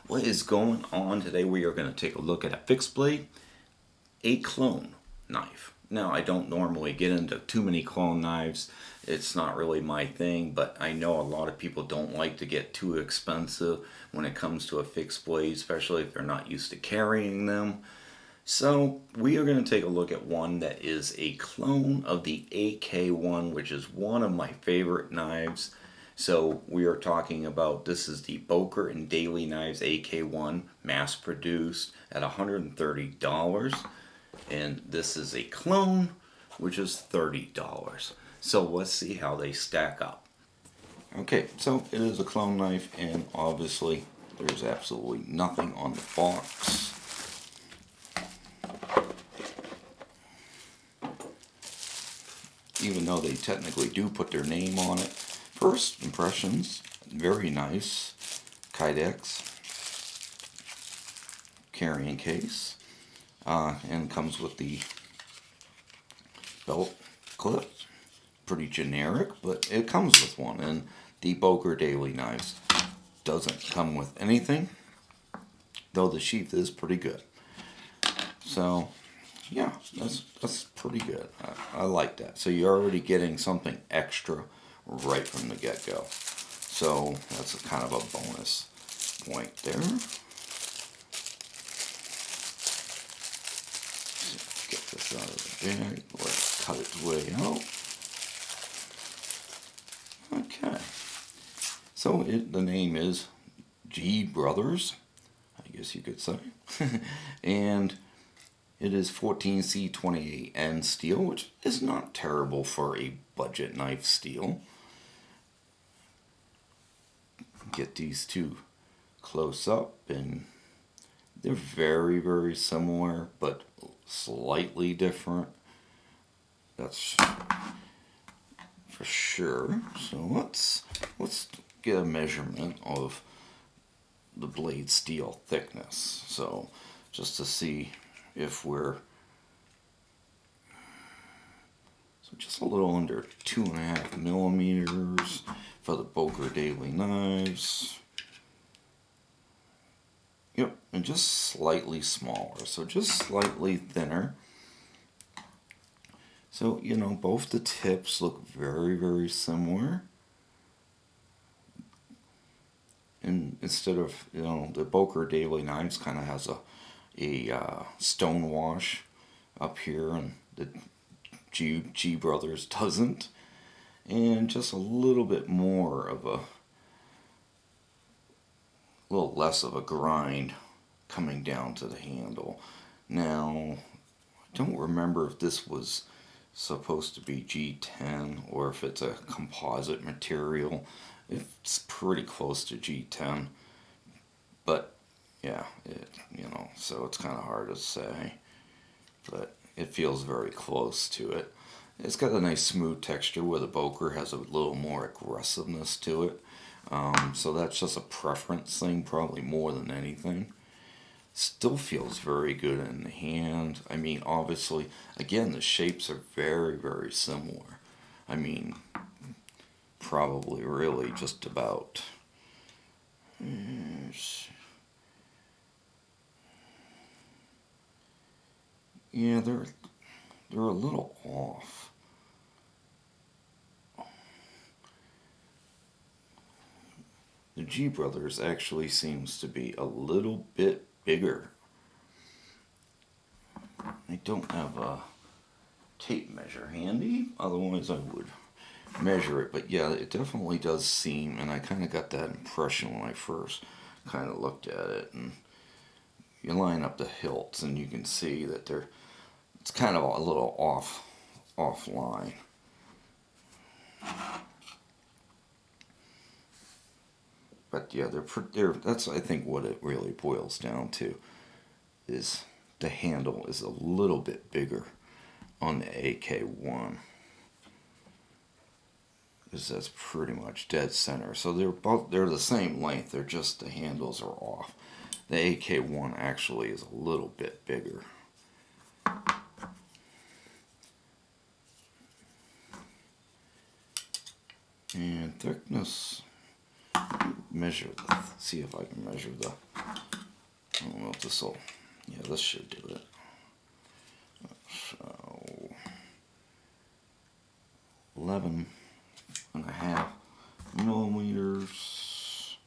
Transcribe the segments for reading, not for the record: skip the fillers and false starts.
What is going on today? We are going to take a look at a fixed blade, a clone knife. Now, I don't normally get into too many clone knives. It's not really my thing, but I know a lot of people don't like to get too expensive when it comes to a fixed blade, especially if they're not used to carrying them. So we are going to take a look at one that is a clone of the AK1, which is one of my favorite knives. So we are talking about, this is the Boker and Daily Knives AK1, mass produced at $130. And this is a clone, which is $30. So let's see how they stack up. Okay, so it is a clone knife, and obviously there's absolutely nothing on the box. Even though they technically do put their name on it. First impressions, very nice. Kydex carrying case, and comes with the belt clip. Pretty generic, but it comes with one. And the Boker Daily Knives doesn't come with anything, though the sheath is pretty good. So yeah, that's pretty good. I like that. So you're already getting something extra right from the get-go. So that's kind of a bonus point there. Get this out of the bag. Let's cut its way out. Okay. So the name is G Brothers, I guess you could say. And it is 14C28N steel, which is not terrible for a budget knife steel. Get these two close up, and they're very, very similar, but slightly different. That's for sure. So let's get a measurement of the blade steel thickness. So just to see if we're just a little under 2.5 millimeters for the Boker Daily Knives. Yep, and just slightly smaller, so just slightly thinner. So, you know, both the tips look very, very similar. And instead of, you know, the Boker Daily Knives kind of has a stone wash up here, and the G Brothers doesn't, and just a little bit more of a little less of a grind coming down to the handle. Now, I don't remember if this was supposed to be G10 or if it's a composite material. It's pretty close to G10, but yeah, so it's kind of hard to say, but it feels very close to it. It's got a nice smooth texture where the Boker has a little more aggressiveness to it. So that's just a preference thing, probably more than anything. Still feels very good in the hand. I mean, obviously, again, the shapes are very, very similar. I mean, probably really just about... Yeah, they're a little off. The G Brothers actually seems to be a little bit bigger. I don't have a tape measure handy, otherwise I would measure it. But yeah, it definitely does seem, and I kind of got that impression when I first kind of looked at it. And you line up the hilts, and you can see that it's kind of a little offline. But yeah, that's, I think, what it really boils down to, is the handle is a little bit bigger on the AK1, because that's pretty much dead center. So they're the same length, they're just the handles are off. The AK1 actually is a little bit bigger. And thickness, see if I can measure the I don't know if this will, yeah, this should do it. So, 11.5 millimeters.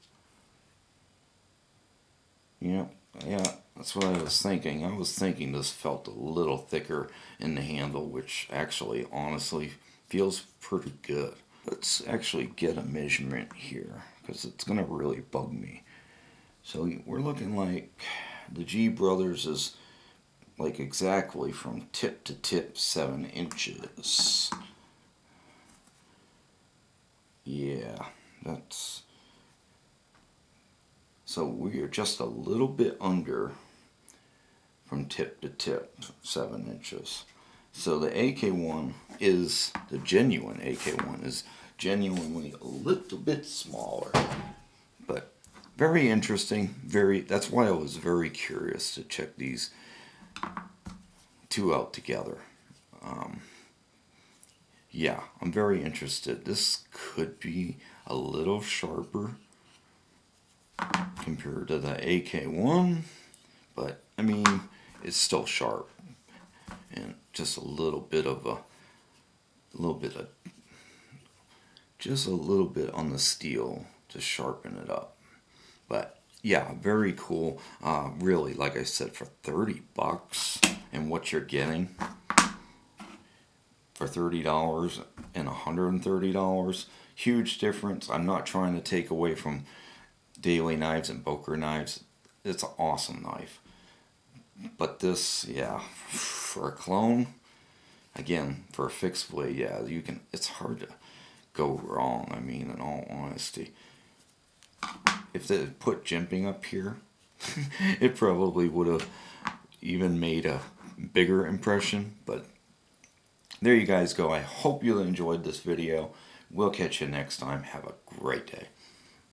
Yep, yeah, that's what I was thinking. I was thinking this felt a little thicker in the handle, which actually, honestly, feels pretty good. Let's actually get a measurement here, because it's going to really bug me. So we're looking like the G Brothers is like exactly from tip to tip 7 inches. Yeah, that's... So we are just a little bit under from tip to tip 7 inches. So the AK1 is, the genuine AK1 is genuinely a little bit smaller. But very interesting, that's why I was very curious to check these two out together. Yeah, I'm very interested. This could be a little sharper compared to the AK1, but I mean, it's still sharp. And just a little bit of just a little bit on the steel to sharpen it up. But yeah, very cool. Really, like I said, for $30 and what you're getting for $30 and $130, huge difference. I'm not trying to take away from Daily Knives and Boker knives. It's an awesome knife. But this, yeah, for a clone, again, for a fixed blade, yeah, you can. It's hard to go wrong. I mean, in all honesty, if they had put jimping up here, it probably would have even made a bigger impression. But there you guys go. I hope you enjoyed this video. We'll catch you next time. Have a great day.